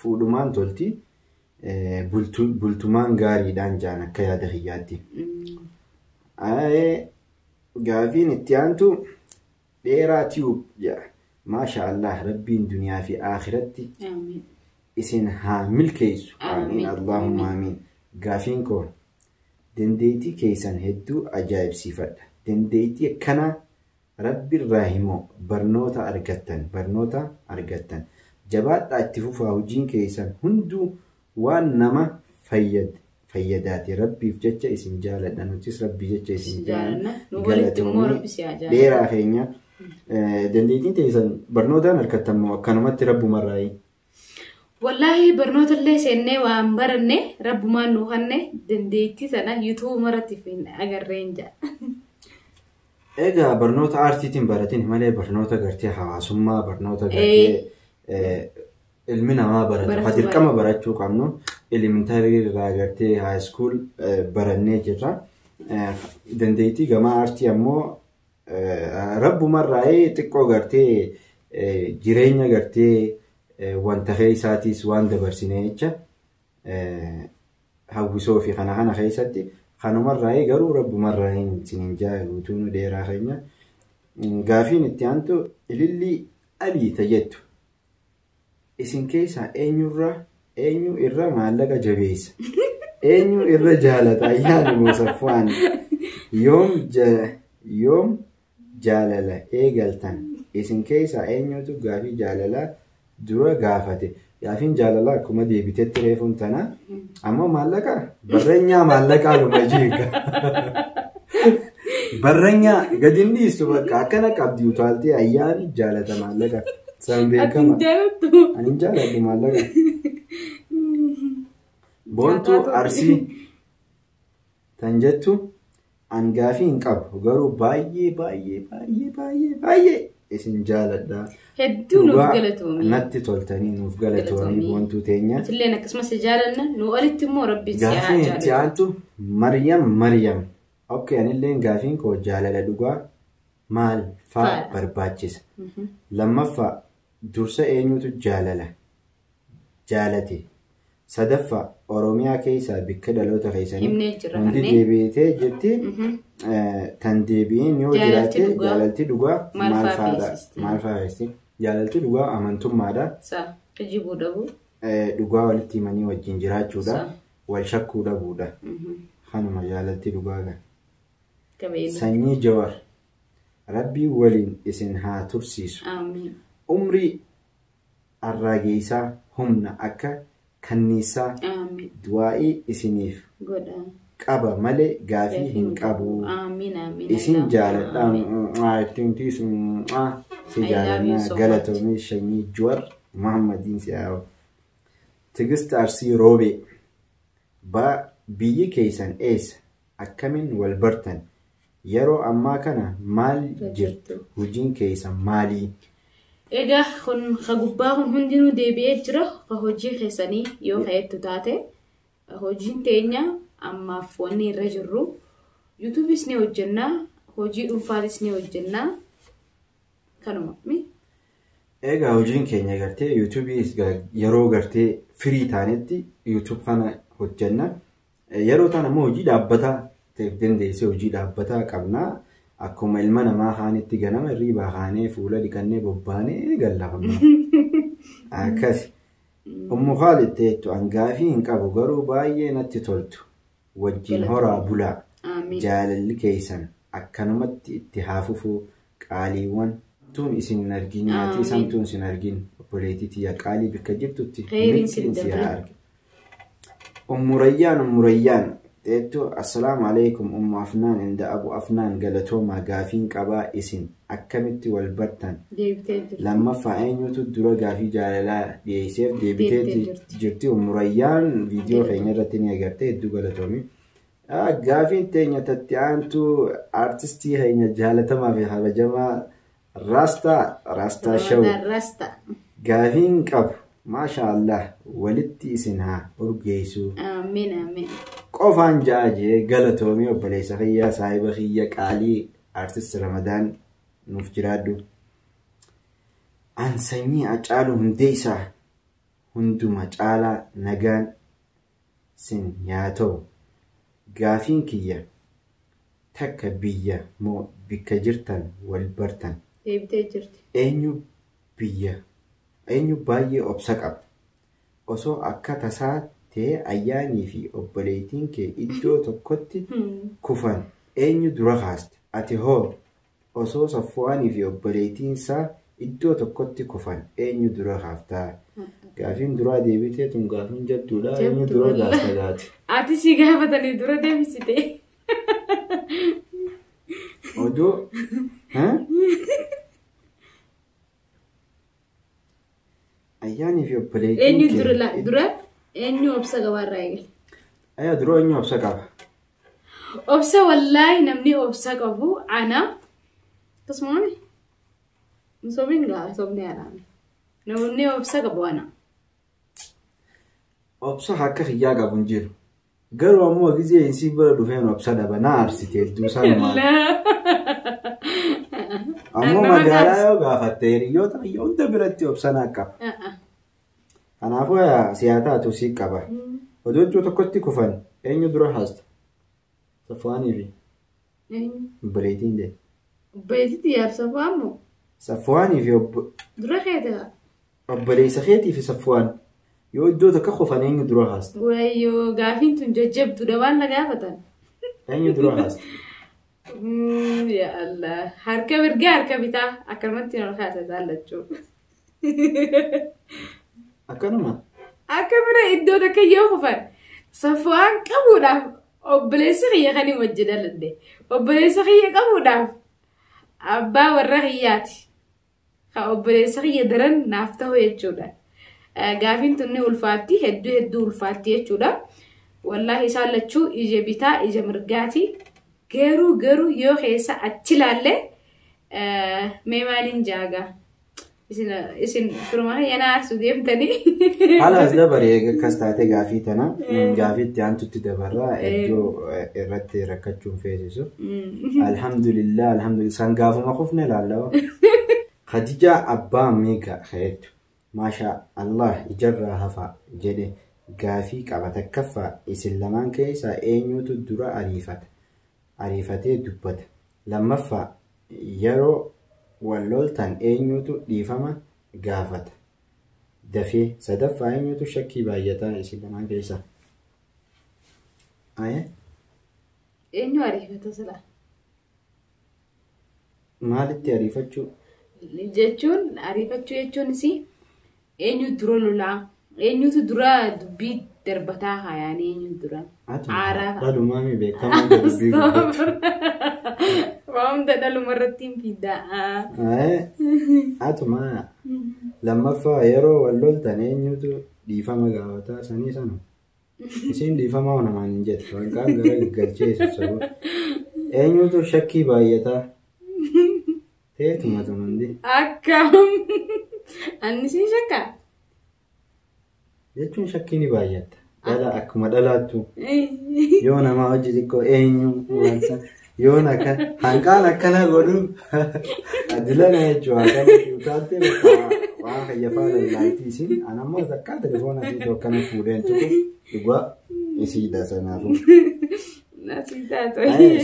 Speaker 1: fuudhumaan tolti bultumaan gaariidhaan jaan akka yaada kiyyaatti. Gaafiin itti aantu dheeraa tiyuub jedha. Maashaallah rabbiin duniyaa fi akhiratti isin haa milkeessu. Amiin Allahumma amiin. Gaafiin koo dandeettii keessan hedduu ajaa'ibsiifadha. Dandeettii akkanaa rabbi irraa himoo barnoota argattan. Jabaadhaa itti fufaa hojiin keessan hunduu waan nama fayyadaati. Rabbiif jecha isin jaaladha. Nutis rabbii jecha isin jaaladha. Galatoomii dheeraa keenya. Dandeettiin keessan barnootaan argattan moo akkanumatti rabbumarraayi?
Speaker 2: Wallaahi barnoota illee seennee waan baranne rabbumaan nu hanne dandeettii sana YouTube maratti fin agarreen jaa.
Speaker 1: Egaa barnoota aartiitiin baratin malee barnoota gartee hawaasummaa barnoota gartee ilmi namaa baratu dirqama barachuu qabnu elementarii irraa gartee high school barannee jirra. Dandeettii gama aartii ammoo rabbumarraa'ee xiqqoo gartee jireenya gartee wanta keessaatis waan dabarsinee jecha hawwisoo fi kana keessatti kanumarraa'ee garuu rabbumarraa'ee isiniin jaaluutu nu dheeraa keenya. Gaafiin itti aantu ilillii aliita jettu. Isin keessaa eenyu irra maallaqa jabeessa? Eenyu irra jaalata? Ayyaani Musaffaan yoom jaalala eegaltan? Isin keessaa eenyutu gaafii jaalalaa dura gaafate? Gaafiin jaalalaa akkuma deebitetti reefuun tana ammoo maallaqa barreenyaa maallaqaa luma jiika. Barreenyaa gadi hin dhiistu bakka akkana qabdi utaaltee ayyaani jaalata maallaqa. San beekama. Ani jaaladhu maallaqa. Boontuu Arsii tan jettu an gaafii hin qabu garuu baay'ee isin jaaladha.
Speaker 2: hedduu nuuf galatoomii.
Speaker 1: Natti toltanii nuuf galatoomii boontuu teenya.
Speaker 2: Tilleen akkasumas jaalanna nu walitti immoo rabbi si haa
Speaker 1: Gaafii itti aantu Maryam. Okay, anilleen gaafiin koo jaalala dhugaa maal faa barbaachisa. Lammaffaa dursa eenyutu jaalate. Sadaffaa Oromiyaa keessaa bikka dhaloota keessanii hundi deebi'ee jirti. Tan deebiin yoo jiraate jaalalti dhugaa maal fa'aadha? Jaalalti dhugaa amantummaadha.
Speaker 2: Kijibuu dhabuu.
Speaker 1: Dhugaa walitti himanii wajjin jiraachuudha. Wal shakkuu dhabuudha. Kanuma jaalalti dhugaa kan. Sanyii Jawar Rabbii waliin isin haa tursiisu. Umrii arraageessaa humna akka kanniisaa du'aa'ii isiniif qaba malee gaafii hin qabu. Isin jaaladhaa si jaaladhaa galatoomii Sanyii Jawar Muhammadiin si'aawu. Tigist Arsii Roobee biyyi keessan eessa akkamiin wal bartan? Yeroo ammaa kana maal jirtu? Hojiin keessan maalii?
Speaker 2: Egaa kun gubbaa kun hundinuu deebi'ee jira. Hojii keessanii yoo ka'ettu taate hojiin teenya ammaaf wanni irra jirru YouTube's ni hojjennaa, hojii dhuunfaanis ni hojjennaa. Kanuma.
Speaker 1: Egaa hojiin keenya gartee YouTube's yeroo gartee firii taanetti YouTube kana hojjenna. Yeroo taan ammoo hojii dhaabbataa dandeessee hojii dhaabbataa qabnaa. Akkuma ilma namaa haanitti ganama irriibaa haanee fuula dhiqannee bobbaanee gallafamna. Akkasi. Ummu Khaalid teettu gaafii hin qabu garuu baay'ee natti toltu. Wajjin horaa bulaa. Jaalalli keessan akkanumatti itti haafufuu qaaliiwwan tun isin argin nyaati samtuun isin argin obboleettii yaa qaalii bikka jirtutti mittiin si haa argin. Ummu Rayyaan teettu assalaamu alaikum ummu Afnaan inda Abu Afnaan galatoomaa gaafiin qabaa isin akkamitti wal bartan? Lammaffaa eenyutu dura gaafii jaalalaa dhiyeesseef deebitee jirti. Ummu Rayyaan viidiyoo keenya irratti ni agartee hedduu galatoomii. Gaafiin teenya tatti aantu artistii keenya jaalatamaa fi kabajamaa Rastaa Shaw gaafiin qabu maashaallah walitti isin haa urgeessu.
Speaker 2: Amiin.
Speaker 1: Qofaan jaajee galatoomii obboleessa kiyyaa saahiba kiyya qaalii artist Ramadaan nuuf jiraadhu. An sanyii Hacaaluu Hundeessaa hunduma caalaa nagaan sin yaa ta'u. Gaafiin kiyya takka biyya moo bikka jirtan wal bartan? Eenyu baay'ee obsa qaba. Osoo akka tasaa ta'e ayyaanii fi obboleettiin kee iddoo tokkotti kufan eenyu dura kaaste? Ati hoo osoo Safwaanii fi obboleettiin isaa iddoo tokkotti kufan eenyu dura kaaftaa? Gaafiin duraa deebitee tun gaafiin jabduudha. Eenyu dura gaasta gaati?
Speaker 2: Ati si gaafatanii dura deebisite.
Speaker 1: Odoo ayyaanii fi obboleettiin
Speaker 2: eenyu dura eenyu obsa qabaarraa eegale?
Speaker 1: Dura eenyu obsa qaba?
Speaker 2: Obsa wallaahi namni obsa qabu ana akkasumas sobni haaraame namni obsa qabu ana.
Speaker 1: Obsa akka xiyyaa qabu hin jiru. Garuu ammoo gizee insii bira dhufeen obsa dhaba na aarsite hedduu sanumaan. Ammoo magaalaa yoo gaafatte hiriyoota hunda biratti obsa naa qaba. Kanaafuu siyaasaatu si qaba. Oduu iddoo tokkotti kufan eenyu dura haasta? Safwaanii fi obboleettiin jedhe.
Speaker 2: Obboleettii yaa Safwaan moo?
Speaker 1: Safwaanii fi
Speaker 2: dura keetaa?
Speaker 1: Obboleessa keetii fi Safwaan yoo iddoo tokko kufan eenyu dura haasta?
Speaker 2: Wayyoo gaafiin tun jajjabduudha waan na gaafatan.
Speaker 1: Eenyu dura haasta?
Speaker 2: Ya Allah harka mirgaa harka bitaa akkanumatti nama kaasa jaallachuu.
Speaker 1: Akkanuma?
Speaker 2: Akka bira iddoo takka yoo kufan Safwaan qabuudhaaf obboleessa kiyya kan hin wajji daladde. Obboleessa kiyya qabuudhaaf abbaa warra kiyyaati. Ka obboleessa kiyya daran naaf ta'u jechuudha. Gaafiin tunni ulfaatti hedduu ulfaatti jechuudha. Wallaahi isaan lachuu ija bitaa ija mirgaati. Garuu yoo keessa achi laalle mee maaliin jaaga? isin firmaa yana aarsu deemtanii.
Speaker 1: Halas dabaree kastaate gaafii tana gaafiitti aantutti dabarraa iddoo irratti rakkachuun feesisu. Alhamdulillah san gaafuma kufne lallawa. Khadija abbaa miika kheetu. Maasha Allah ijarraa hafa jedhe gaafii qabata kaffa isin lamaan keessa eenyutu dura ariifatee dubbata. Lammaffaa yeroo walloltan eenyutu dhiifama gaafata. Dafee sadaffaa eenyutu shakkii baay'ataa isin lamaan keessa.
Speaker 2: Eenyu ariifata sila?
Speaker 1: Maalitti ariifachuu?
Speaker 2: Jechuun ariifachuu jechuunis eenyu dura lolaa? Eenyutu dura dubbii darbataa haayaan eenyu dura?
Speaker 1: Dhalumaami beekamaa dubbii guddatu.
Speaker 2: Waan dhadhaluma irratti hin fiddaa.
Speaker 1: Atuma lammaffaa yeroo walloltan eenyutu dhiifama gaafataa sanii sana. Isin dhiifamaa namaan hin jettu waan kaan gara galcheessu sabu. Eenyutu shakkii baay'ataa. Teetuma tumandi.
Speaker 2: Akkam. Annisiin shakkaa?
Speaker 1: Jechuun shakkii ni baay'ata. Dhala akkuma dhalaattu. Yoo namaa hojii xiqqoo eenyu waansa. Yoon akka hanqaan akkana godhu adilana jechuudha. Akkana utaalte waan fayyafaa lallaatii isin anammoo takkaa telefoona asiitu akkana fuudheen tuqu dhugaa isiidha sanaafu.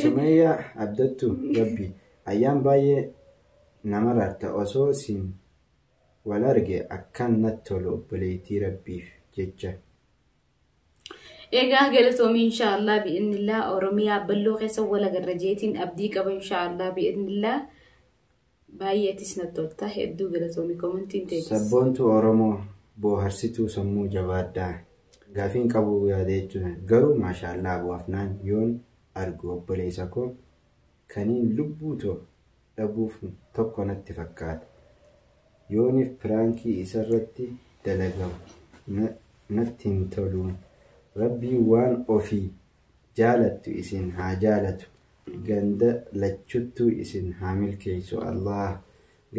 Speaker 1: Sumayyaa abdattu rabbi ayyaan baay'ee nama raarta osoo isin wal arge akkan natti tolu obboleettii rabbiif jecha.
Speaker 2: Egaa galatoomii inshaallah bi'idhnillah Oromiyaa balloo keessa wal agarrajeetiin abdii qaba inshaallah bi'idhnillah baay'eetis natti tolta hedduu galatoomii komentiin teetis.
Speaker 1: Sabboontu Oromoo booharsituu sammuu jabaadhaa gaafiin qabu yaada jechuudha garuu maashaallah bu'aafnaan yoon argu obboleessa koo kaniin lubbuu dhabuuf tokko natti fakkaata yooniif piraankii isarratti dalagamu natti hin toluun. Rabbii waan ofii jaalattu isin haa jaalatu ganda lachuttuu isin haa milkeessu Allah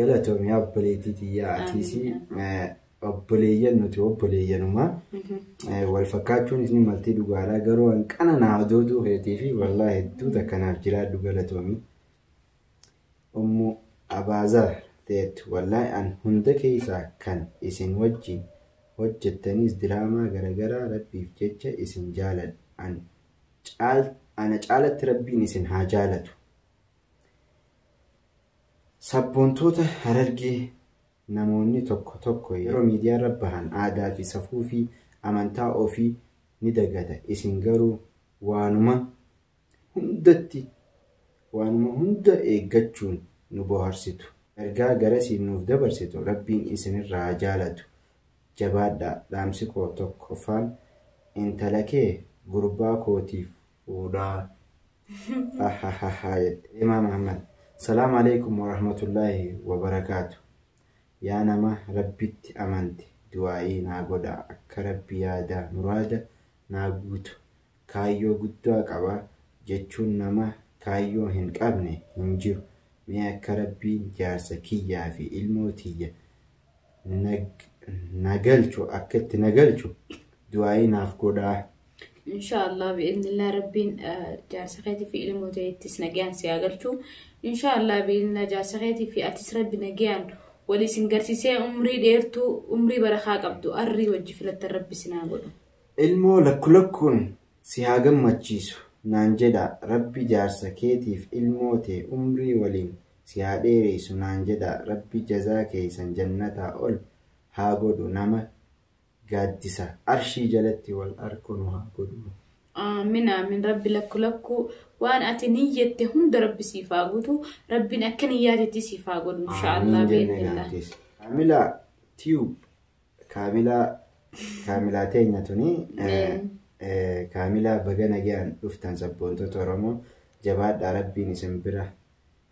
Speaker 1: galatoom yaa obboleettii tiyyaa atiisii obboleeyyan nuti obboleeyyanumaa wal fakkaachuun isin maltii dhugaadhaa garuu hanqana naa dooduu heetii fi wallaa hedduu takkanaaf jiraadhu galatoomii ummu abaazaa teettu wallaa an hunda keessaa kan isin wajjin hojjettanis diraamaa garagaraa rabbiif jecha isin jaaladhu ana caalatti rabbiin isin haa jaalatu. Sabboontoota Harargee namoonni tokko yeroo miidiyaa bahan aadaa fi safuu fi amantaa ofii ni dagata isin garuu waanuma hunda eeggachuun nu bohaarsitu ergaa garasiin nuuf dabarsitu rabbiin isinirraa haa jaalatu. Jabaadha dhaamsi koo tokkoffaan intala kee gurbaa kootiif fuudhaa. Imaam Ahmad salaamu alaikum warahmatullaahi wabarakaatu. Yaa nama rabbitti amante du'aa'ii naa godha akka rabbi yaada muraada naa guutu kaayyoo guddaa qaba jechuun nama kaayyoo hin qabne hin jiru. Mee akka rabbiin jaarsa kiyyaa fi ilmoo tiyya nagalchu akkatti nagalchu du'aa'ii naaf godhaa.
Speaker 2: Inshaallah bi'idhnillah rabbiin jaarsa keetii fi ilmoo teettis nagayaan si agalchu. Inshaallah bi'idhnillah jaarsa keetii fi atis rabbi nagayaan wal isin garsiisee umrii dheertuu umrii barakaa qabdu arrii wajji filatta rabbi sinaa godhu.
Speaker 1: Ilmoo lakkulakkuun si haa gammachiisu naan jedha rabbi jaarsa keetiif ilmoo tee umrii waliin si haa dheereessu naan jedha rabbi jazaa keessan jannataa ol haa godhu nama gaaddisa arshii jalatti wal arkuun haa godhu.
Speaker 2: Aamin aamin rabbi lakku waan ati niyyette hunda rabbi siif haa guutu rabbiin akka niyyaatetti siif haa godhu inshaallah bi'idhnillah.
Speaker 1: Kaamilaa tiyuub kaamilaa teenya tuni kaamilaa baga nagayaan dhuftan sabboontoota Oromoo jabaadhaa rabbiin isin bira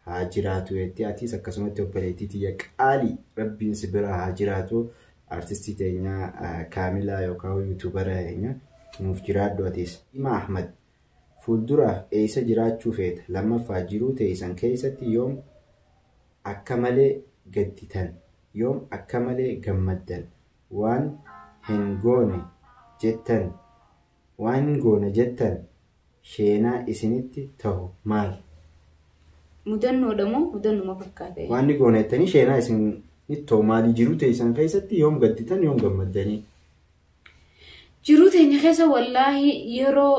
Speaker 1: haa jiraatu jettee atis akkasumatti obboleettii tiyya qaalii rabbiin si bira haa jiraatu artistii teenya kaamilaa yookaan yuutuubara teenya nuuf jiraadhu atis. Ima Ahmad fuulduraaf eessa jiraachuu feeta lammaffaa jiruu teessan keessatti yoom akka malee gadditan yoom akka malee gammaddan waan hin goone jettan sheenaa isinitti ta'u maal?
Speaker 2: Mudannoodha moo mudannuma fakkaate?
Speaker 1: Waan ni goone jettanii sheenaa isinitti ta'u maali? Jiruu teessan keessatti yoom gadditan yoom gammaddanii?
Speaker 2: Jiruu teenya keessa wallaahi yeroo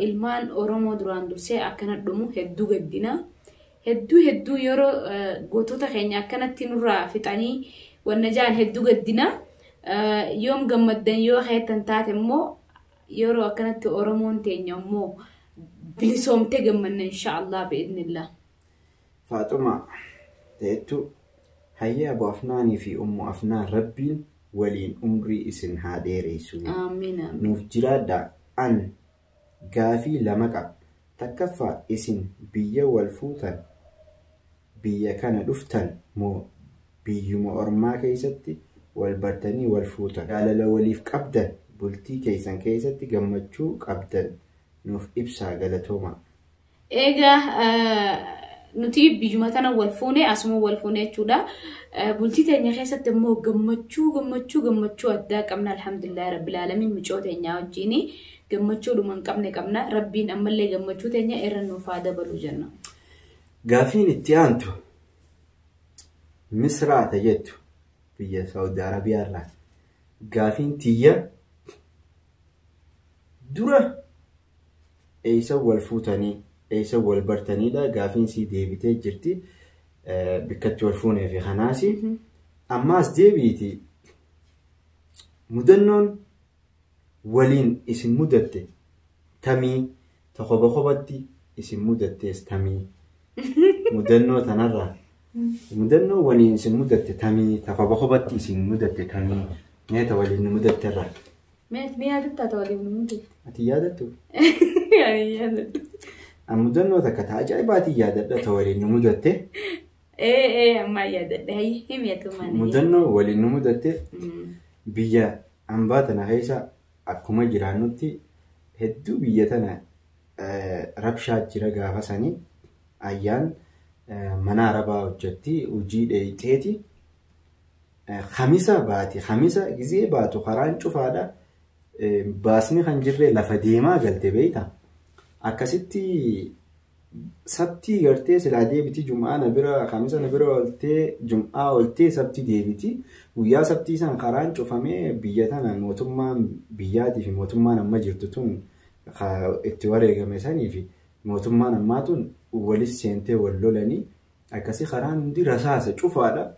Speaker 2: ilmaan Oromoo duraan dursee akkana dhumu hedduu gaddina. Hedduu yeroo gootota keenya akkanatti nurraa fixanii wanna jaan hedduu gaddina. Yoom gammaddan yoo heetan taate immoo yeroo akkanatti Oromoon teenya immoo bilisoomtee gammanna inshaallah bi'idnillah.
Speaker 1: Faaxuma teettu hayyee Abu Afnaanii fi Ummu Afnaan Rabbiin waliin umrii isin haa dheeressu.
Speaker 2: Amiin.
Speaker 1: Nuuf jiraadha an gaafii lama qaba. Takkaffaa isin biyya wal fuutan biyya kana dhuftan moo biyyuma ormaa keessatti wal bartanii wal fuutan? Jaalala waliif qabdan bultii keessan keessatti gammachuu qabdan nuuf ibsaa galatooma.
Speaker 2: Egaa nuti biyyuma tana wal fuune asuma wal fuune jechuudha. Bultii teenya keessatti immoo gammachuu addaa qabna alhamdulillah rabbil alamin miccoo teenya wajjin gammachuu dhuman qabna rabbiin ammallee gammachuu teenya irra nuuf haa dabalu jenna.
Speaker 1: Gaafiin itti aantu Misraata jettu biyya Saudi Arabiyaa irraa. Gaafiin tiyya dura eessa wal fuutanii eessa wal bartaniidha. Gaafiin sii deebitee jirti bikkatti wal fuunee fi kanaasi ammaas deebiiti mudannoon waliin isin mudatte tamii tokko isin mudattees tamii mudannoo tanarraa mudannoo waliin isin mudatte tamii tokko isin mudatte tamii meeta waliin mudatte irraa.
Speaker 2: Mi yaadatta waliin mudatte?
Speaker 1: Ati yaadattu?
Speaker 2: Yaadattu.
Speaker 1: Mudannoo takka ta'a ajaa'ibaatii yaadadha waliin mudatte.
Speaker 2: Amma yaadadha himiyatu malee.
Speaker 1: Mudannoo waliin mudatte biyya hambaa tana keessa akkuma jiraannutti hedduu biyya tana rabshaa jira gaafa sanii ayyaan mana arabaa hojjetti hojii dheeyxeeti. Khamisa gizee baatu karaan cufaadha. Baasni kan jirre lafa deemaa galte beeyta. Akkasitti sabtii gartee silaa deebiti jum'aa bira khamisa bira oltee jum'aa oltee sabtii deebiti. Guyyaa sabtii san karaan cufamee biyya tana mootummaan biyyaatii fi mootummaan amma jirtu tun itti wareegame sanii fi mootummaan ammaa tun walis seentee wal lolanii akkasii karaan hundi rasaasa cufaadha.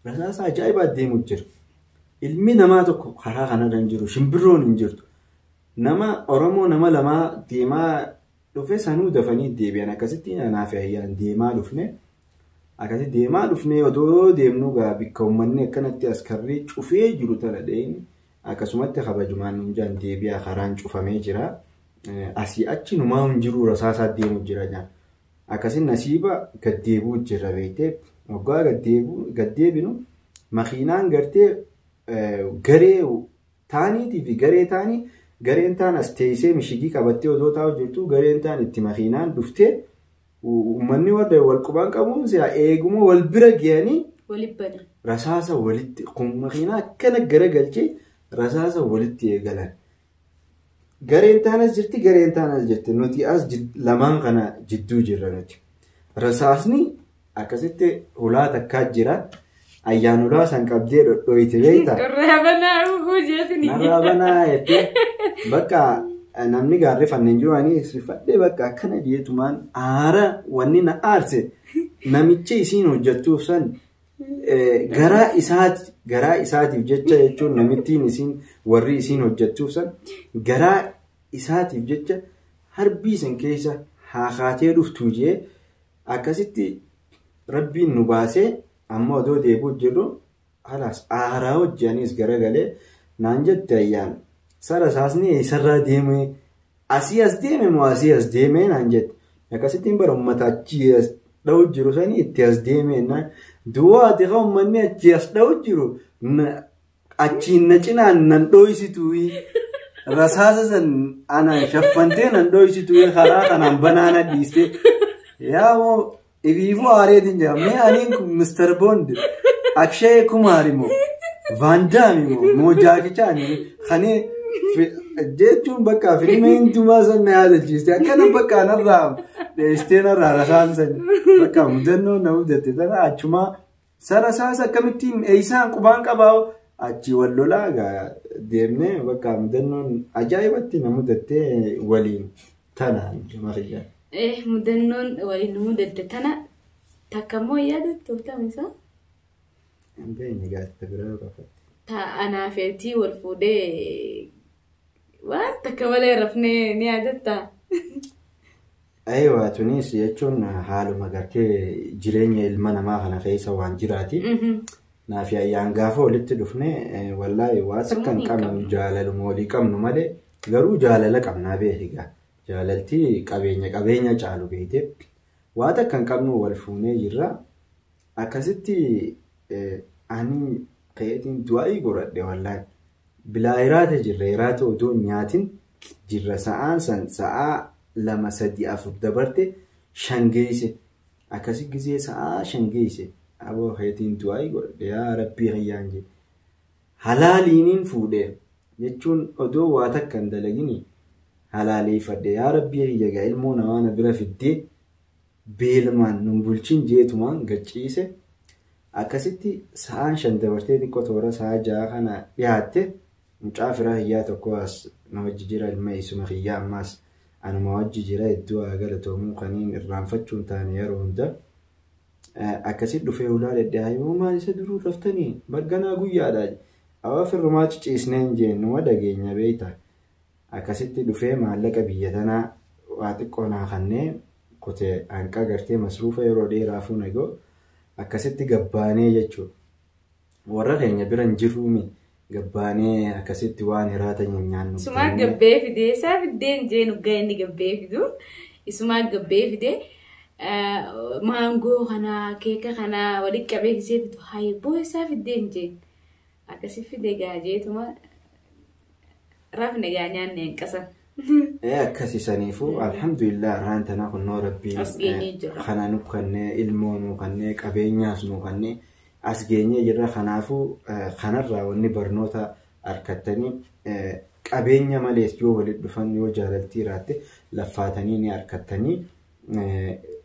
Speaker 1: Rasaasa ajaa'ibaa deemu jira. Ilmi namaa tokko karaa kanarra hin jiru. Shimbirroon hin jirtu. Nama Oromoo nama lamaa deemaa dhufe sanuu dafanii deebi'an akkasitti naaf ayyaan deemaa dhufne. Akkasii deemaa dhufne otoo deemnu gaa bikka uummanni akkanatti askarrii cufee jiru tana dha'in akkasumatti kabajumaan hunjaan deebi'aa karaan cufamee jira. Asii achi numaa hin jiru rasaasaa deemu jira jaan. Akkasiin nasiiba gaddeebuu jira beektee waggaa gaddeebinu makiinaan gartee garee taaniitii fi garee taanii gareen taan as teessee mishigii qabattee otoo taa'u jirtu gareen taan itti makiinaan dhuftee uummanni warra wal qubaan qabuun si'a eeguma wal bira ga'anii rasaasa walitti kun makiinaa akkana garagalchee rasaasa walitti eegalan. Gareen taanas jirti nuti as lamaan kana jidduu jirra nuti. Rasaasni akkasitti ulaa takkaa jira. Ayyaan ulaa san qabdee dhodhooyite beektaa? Narraabanaa jettee bakka namni gaarree fanneen jiru ani sirfadhee bakka akkana dhiyeetumaan aara wanni na aarse namicha isiin hojjettuuf san garaa isaatiif jecha jechuun namittiin isiin warri isiin hojjettuuf san garaa isaatiif jecha harbii san keessa haakaatee dhuftuu jee akkasitti rabbiin nu baasee amma odoo deebuu jirru halas aaraa hojjaniis garagalee naan jette ayyaan rasaasni eessarraa deeme asii as deeme moo asii as deeme naan jette akkasittiin bara uummata achi as dha'u jiru sanii itti as deeme naan duwwaati haa uummanni achi as dha'u jiru achiin na cinaan nan dhooysituu rasaasa san anaan shaffantee nan dhooysituu karaa kanaan banaana dhiiste yaa moo ibiifuu aareetiin jira mee aniin kun Mr. Bond Akshay Kumar mo Van Damme mo Jackie Chan khani jechuun bakka fiilmiin tumaasan na yaadachiiste akkana bakka narraa isteenarraa rasaasan bakka mudannoo na mudate tana achuma sarasaas akkamittiin eeysaan qubaan qabaa achi wal lolaa deemnee bakka mudannoon ajaa'ibatti na mudatte waliin tana mariyaa.
Speaker 2: Mudannoon waliin mudatte tana takkammoo yaadattu tamisa?
Speaker 1: Beeni gaazexaa biraa qofatti.
Speaker 2: Anaa feetii wal fuudhee waan takka malee rafnee ni yaadatta.
Speaker 1: Aywa tunis jechuun haaluma gartee jireenya ilma namaa kana keessa waan jiraati. Naafi ayyaan gaafa walitti dhufne wallaahi waa takkan qabnu jaalaluma walii qabnu malee garuu jaalala qabnaa beekaa. Jaalaltii qabeenya caalu beekte waa takkan qabnu wal fuunee jirra. Akkasitti ani qayeetiin du'aa godhadhe wallaahi. Bilaa iraata jirra iraata odoo nyaatin jirra sa'aan san sa'aa 2-3-4 dabarte shangeesse akkasi gizee sa'aa shangeesse aboo qayeetiin du'aa godhadhe yaa rabbii hayyaan je halaaliiniin fuudhee jechuun odoo waa takkan dalagini halaaleeffadhe yaa rabbii hayyaga ilmoo namaa na bira fiddee beelmaan nun bulchin jeetumaan gachiise akkasitti sa'aan 5 dabartee xiqqoo toora sa'aa 6 kana dhiyaatte mucaa firaa hiyyaa tokko as na wajji jira ilma isuma hiyyaa ammaas anuma wajji jira iddoo galatoomuu kaniin irraanfachuun taane yeroo hunda akkasitti dhufee ulaa deddeebi'uu maal isa duruu raftanii bagganaa guyyaadha awwa firrumaa ciciisneen jeennu wadageenya beeyta akkasitti dhufee maallaqa biyya tanaa waa xiqqoo naa kannee kutee hanqa gartee masruufa yeroo dheeraafuu nagoo akkasitti gabbaanee jechuudha. Warra keenya biran jirruumi gabbaanee akkasitti waan hiraata nyaannu.
Speaker 2: Isumaa gabbee fidee isaa fiddeen jeenu ga'inni gabbee fidu. Isumaa gabbee fidee maangoo kanaa keeka kanaa walitti qabee gisee fidu haayiboo isaa fiddeen jeen. Akkasi fidee gaajeetuma rafne gaa nyaanne hin qasan.
Speaker 1: Akkasi saniifuu alhamdulillah raantana kunnoo rabbiin kana nu kannee ilmoo nu kannee qabeenyaas nu kannee as geenyee jirra kanaafuu kanarraa wanni barnoota harkattanii qabeenya malees yoo walitti dhufan yoo jaalaltii irratti laffaatanii ni harkattanii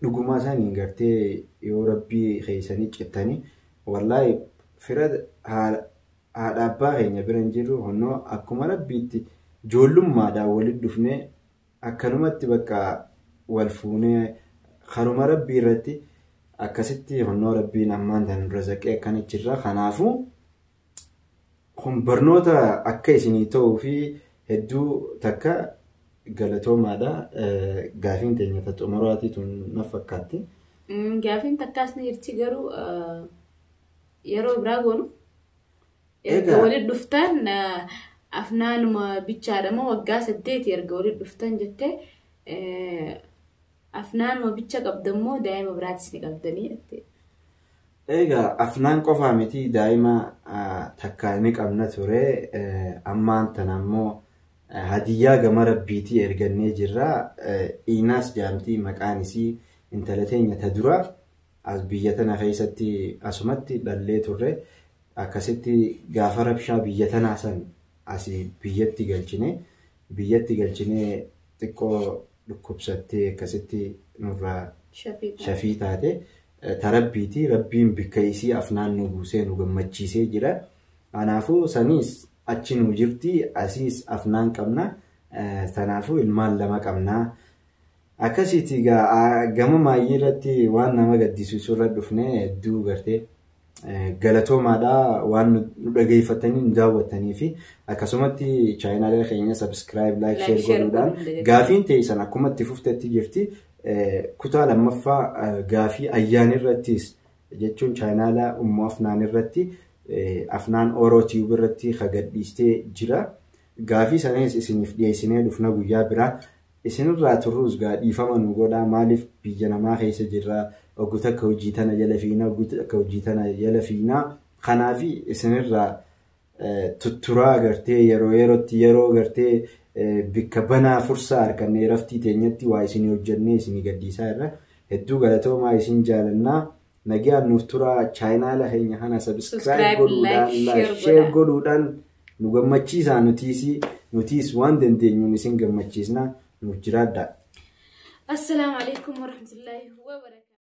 Speaker 1: dhugumaa isaanii gartee yoo rabbii keessanii cittanii wallaahi fira haadha abbaa keenya biran jirru honnoo akkuma rabbiitti joollummaadhaan walitti dhufnee akkanumatti bakka wal fuunee karuma rabbii irratti akkasitti honnoo rabbiin ammaan tan razaqee akkanichirra kanaafuu kun barnoota akka isinii ta'uu fi hedduu takka galatoomaadha gaafiin teenya xumuraati tun na fakkaatti.
Speaker 2: Gaafiin takkaas ni jirti garuu yeroo biraa goonu erga walitti dhuftan afnaanuma bichaadhama waggaa 8 erga walitti dhuftan jettee afnaanuma bicha qabdammoo daa'ima biraatis ni qabdanii jettee.
Speaker 1: Egaa afnaan qofaa miti daa'ima takka ni qabna ture ammaan tan ammoo hadiyyaa gama rabbiitii ergannee jirra Iinaas jaamtii maqaan isii intala teenya ta dura as biyya tana keessatti asumatti dhallee turre akkasitti gaafa rabshaa biyya tanaa san asii biyyatti galchine xiqqoo dhukkubsattee akkasitti nurraa shafii taate tarabbiiti rabbiin bikka isii afnaan nu buusee nu gammachiisee jira. Kanaafuu saniis achi nu jirti asiis afnaan qabna tanaafuu ilmaan 2 qabna. Akkasitti gama maayyii irratti waan nama gaddisiisu irra dhufnee hedduu gartee galatoomaadha waan nu dhageeffatanii nu daawwattanii fi akkasumatti chaanaalii keenya subscribe like share godhuudhaan gaafiin teessan akkuma itti fuftetti jirti kutaa lammaffaa gaafii ayyaan irrattis jechuun chaanaala ummoo afnaan irratti afnaan orootiib irratti gadhiistee jira gaafii sanis isiniif dhiyeessinee dhufna guyyaa biraa isinirraa turruus dhiifama nu godhaa maaliif biyya namaa keessa jirra oguta akka hojii tana jala fiinaa oguta akka hojii tana jala fiinaa kanaafi isinirraa tutturaa gartee yeroo gartee bikka banaa fursaa harkannee raftii teenyatti waa isinii hojjannee isinii gaddiisaa irra hedduu galatoomaa isin jaalannaa nagaan nuuf tura chaayinaala keenya kana subscribe godhuudhaan share godhuudhaan nu gammachiisaa nutiis waan dandeenyu isin gammachiisna nuuf jiraadha.
Speaker 2: Assalamu alaikum warahmatullahi wabarakatuh.